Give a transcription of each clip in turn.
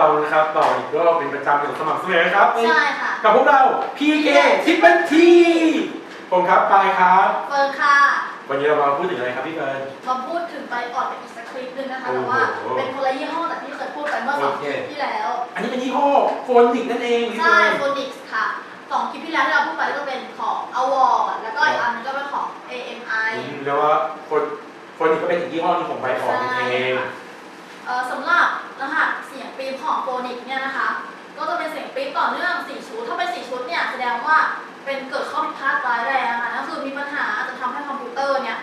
เรานะครับต่ออีกรอบเป็นประจำอย่างสม่ำเสมอครับใช่ค่ะกับพวกเรา PK ทิปเปิลทีผมครับปายครับเฟิร์นค่ะวันนี้เรามาพูดถึงอะไรครับพี่เฟิร์นมาพูดถึงไบออดอีกสักคลิปนึงนะคะแต่ว่าเป็นคนละยี่ห้อแต่ที่เคยพูดไปเมื่อ2 คลิปที่แล้วอันนี้เป็นยี่ห้อโฟนิกนั่นเองใช่โฟนิกส์ค่ะ2 คลิปที่แล้วที่เราพูดไปก็เป็นของ Award แล้วก็อีกอันนึงก็เป็นของ AMI เรียกว่าโฟนิกก็เป็นอีกยี่ห้อนึงของไบออดนั่นเองสำหรับรหัสเสียงปี๊บของโฟนิกเนี่ยนะคะก็จะเป็นเสียงปี๊บต่อเนื่อง4 ชุดถ้าเป็น4 ชุดเนี่ยแสดงว่าเป็นเกิดข้อผิดพลาดร้ายแรงค่ะนั่นคือมีปัญหาจะทำให้คอมพิวเตอร์เนี่ย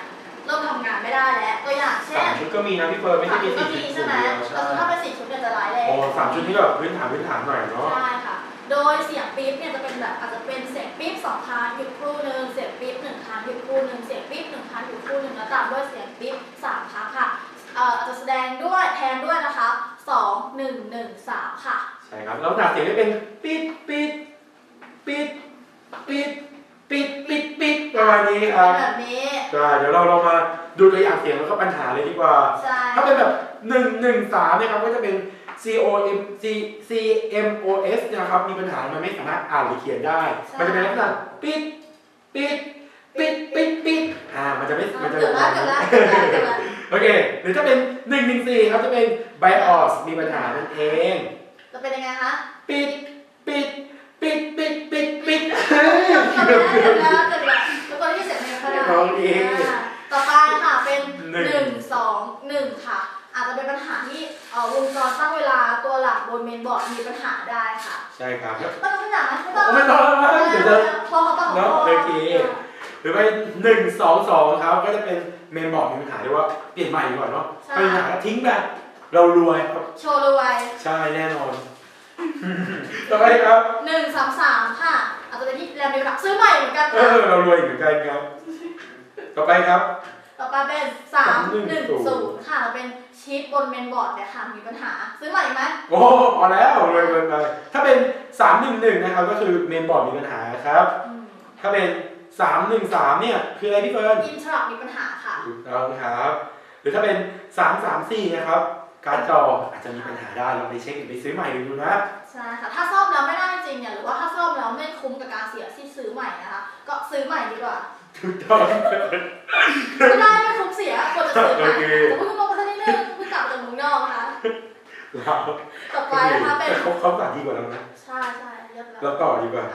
เริ่มทำงานไม่ได้แล้วตัวอย่างเช่น3 ชุดก็มีนะพี่เฟิร์นไม่ใช่มี4 ชุดใช่ไหมแต่ถ้าเป็น4 ชุดเนี่ยจะร้ายแรง3 ชุดที่แบบพื้นฐานหน่อยเนาะใช่ค่ะโดยเสียงปี๊บเนี่ยจะเป็นแบบอาจจะเป็นเสียงปี๊บ2 ครั้งหยุดครู่นึงเสียงปี๊บ1 ครั้งหยุดครู่นึงเสียงปี๊บ1 ครั้งหยุดครู่นึงแล้วตามด้วยเสียงปี๊บ3 ครั้งค่ะอาจจะแสดงด้วยแทนด้วยนะคะ2 1 1 3ค่ะใช่ครับแล้วหนักเสียงจะเป็นปิดปิดปิดปิดปิดปิดปิดประมาณนี้ครับแบบนี้ใช่เดี๋ยวเรามาดูตัวอย่างเสียงแล้วก็ปัญหาเลยดีกว่าถ้าเป็นแบบ1 1 3เนี่ยครับก็จะเป็น CMOS นะครับมีปัญหามันไม่สามารถอ่านหรือเขียนได้มันจะเป็นลักษณะปิดปิดปิดปิดปิดมันจะไม่มันจะโอเคหรือถ้าเป็น1 1 4ครับจะเป็น BIOS มีปัญหานั่นเองจะเป็นยังไงคะปิดปิดปิดปิดปิดปิดแล้วก็ที่เสียงเพลงเขาได้ต่อไปค่ะเป็น1 2 1ค่ะอาจจะเป็นปัญหาที่วงจรตั้งเวลาตัวหลักบนเมนบอร์ดมีปัญหาได้ค่ะใช่ครับต้องตัวอย่างไหมไม่ต้องเดี๋ยวจะพอเนาะโอเคหรือไป1 2 2ครับก็จะเป็นเมนบอร์ดมีปัญหาที่ว่าเปลี่ยนใหม่ดีกว่าเนาะปัญหาทิ้งแบบเรารวยครับโชว์รวยใช่แน่นอนต่อไปครับ1 3 3ค่ะอาจจะเป็นที่แรมเดียวซื้อใหม่เหมือนกันเรารวยเหมือนกันครับต่อไปครับต่อไปเป็น3 1 0ค่ะเป็นชีทบนเมนบอร์ดเนี่ยค่ะมีปัญหาซื้อใหม่ไหมโอ้พอแล้วรวยเกินไปถ้าเป็น3 1 1นะครับก็คือเมนบอร์ดมีปัญหาครับถ้าเป็น3 1 3เนี่ยคืออะไรพี่เฟิร์นอินทรัพมีปัญหาค่ะถูกต้องครับหรือถ้าเป็น3 3 4นะครับการ์ดจออาจจะมีปัญหาได้เราไปเช็คหรือไปซื้อใหม่ดูนะใช่ค่ะถ้าซ่อมแล้วไม่ได้จริงเนี่ยหรือว่าถ้าซ่อมแล้วไม่คุ้มกับการเสียที่ซื้อใหม่นะคะก็ซื้อใหม่ดีกว่าถูกต้องไม่ได้ไม่คุ้มเสียควรจะซื้อใหม่แต่เพิ่งลงมาสักนิดนึงเพิ่งกลับจากเมืองนอกนะคะต่อไปนะคะเป็นเขาตัดดีกว่าเรานะใช่เรียบร้อยเราต่อดีกว่า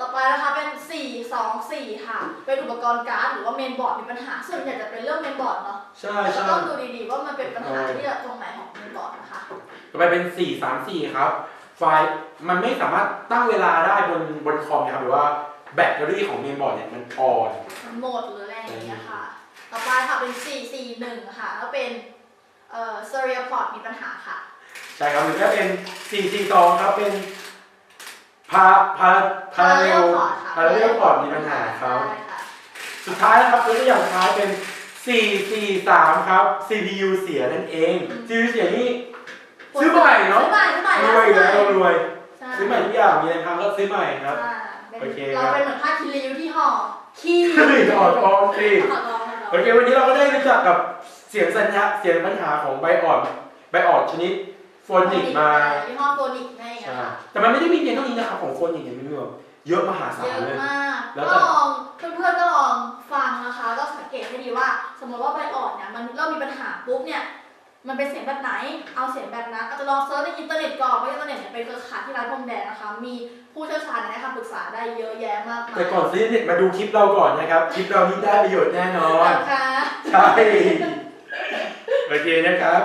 ต่อไปนะคะเป็น4 2 4ค่ะเป็นอุปกรณ์การ์ดหรือว่าเมนบอร์ดมีปัญหาส่วนใหญ่จะเป็นเรื่องเมนบอร์ดเนาะใช่ต้องดูดีๆว่ามันเป็นปัญหาที่ตรงไหนของเมนบอร์ดนะคะต่อไปเป็น4 3 4ครับไฟล์มันไม่สามารถตั้งเวลาได้บนคอมนะครับหรือว่าแบตเตอรี่ของเมนบอร์ดเนี่ยมันอ่อนมันหมดหรืออะไรอย่างเงี้ยค่ะต่อไปค่ะเป็น4 4 1ค่ะแล้วเป็นserial port มีปัญหาค่ะใช่ครับหรือถ้าเป็น4 4 2ครับเป็นparallel port มีปัญหาครับสุดท้ายนะครับตัวอย่างสุดท้ายเป็น4 4 3ครับ CPU เสียนั่นเอง CPU เสียนี่ซื้อใหม่เนาะรวยแล้วเรารวยซื้อใหม่ทุกอย่างมีอะไรทำก็ซื้อใหม่ครับโอเคเราเป็นเหมือนผ้าคีริ้วที่ห่อขี้ห่อทองสิโอเควันนี้เราก็ได้รู้จักกับเสียงสัญญาเสียงปัญหาของไบออดชนิดโฟนิกมายี่ห้อโฟนิกนั่นเองค่ะแต่มันไม่ได้มีเพียงเท่านี้นะครับของโฟนิกเนี่ยมีแบบเยอะมหาศาลเลยเยอะมากก็ลองเพื่อนๆก็ลองฟังนะคะก็สังเกตให้ดีว่าสมมติว่าไบออดเนี่ยมันเริ่มมีปัญหาปุ๊บเนี่ยมันเป็นเสียงแบบไหนเอาเสียงแบบนั้นอาจจะลองเซิร์ชในอินเทอร์เน็ตก่อนเพราะอินเทอร์เน็ตเนี่ยเป็นเครือข่ายที่ร้านพรมแดงนะคะมีผู้เชี่ยวชาญให้คำปรึกษาได้เยอะแยะมากมายแต่ก่อนซื้อเน็ตมาดูคลิปเราก่อนนะครับคลิปเรานี้ได้ประโยชน์แน่นอนนะคะใช่โอเคนะครับ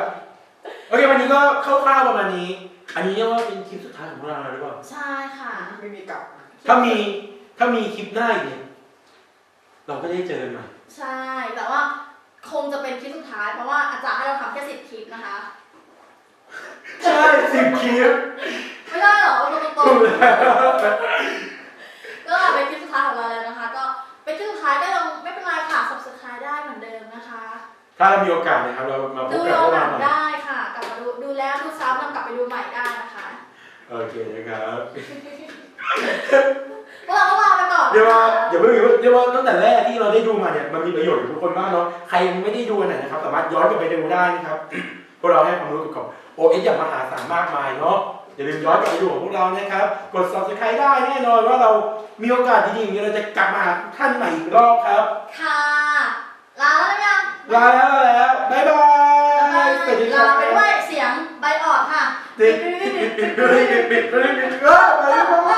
โอเควันนี้ก็คร่าวๆประมาณนี้อันนี้เรียกว่าเป็นคลิปสุดท้ายของเราหรือเปล่าใช่ค่ะไม่มีกลับถ้ามีคลิปหน้าอีกเนี่ยเราก็ได้เจอกันใหม่ใช่แต่ว่าคงจะเป็นคลิปสุดท้ายเพราะว่าอาจารย์ให้เราทำแค่10 คลิปนะคะใช่10 คลิปไม่ได้หรอตรงๆก็เป็นคลิปสุดท้ายของเราแล้วนะคะก็เป็นคลิปสุดท้ายก็ยังไม่เป็นไรค่ะ subscribe ได้เหมือนเดิมนะคะถ้าเรามีโอกาสนะครับเรามาพบกันได้ได้ค่ะกลับมาดูแล้วดูซ้ำนำกลับไปดูใหม่ได้นะคะโอเคนะครับพวกเราก็ลาไปก่อนเดี๋ยวว่าอย่าเพิ่งเดี๋ยวว่าตั้งแต่แรกที่เราได้ดูมาเนี่ยมันมีประโยชน์กับทุกคนมากเนาะใครยังไม่ได้ดูอันไหนนะครับสามารถย้อนกลับไปดูได้นะครับ พวกเราให้ความรู้เกี่ยวกับ OS อย่างมหาศาลมากมายเนาะอย่าลืมย้อนกลับไปดูของพวกเรานะครับกด Subscribe ได้แน่นอนว่าเรามีโอกาสดีๆอย่างนี้เราจะกลับมาหาท่านใหม่อีกรอบครับ ค่ะลาแล้วยัง ลาแล้วบ๊ายบายสวัสดีค ลา รับ ไปด้วยเสียงใบออดค่ะ ปิดบ๊ายบาย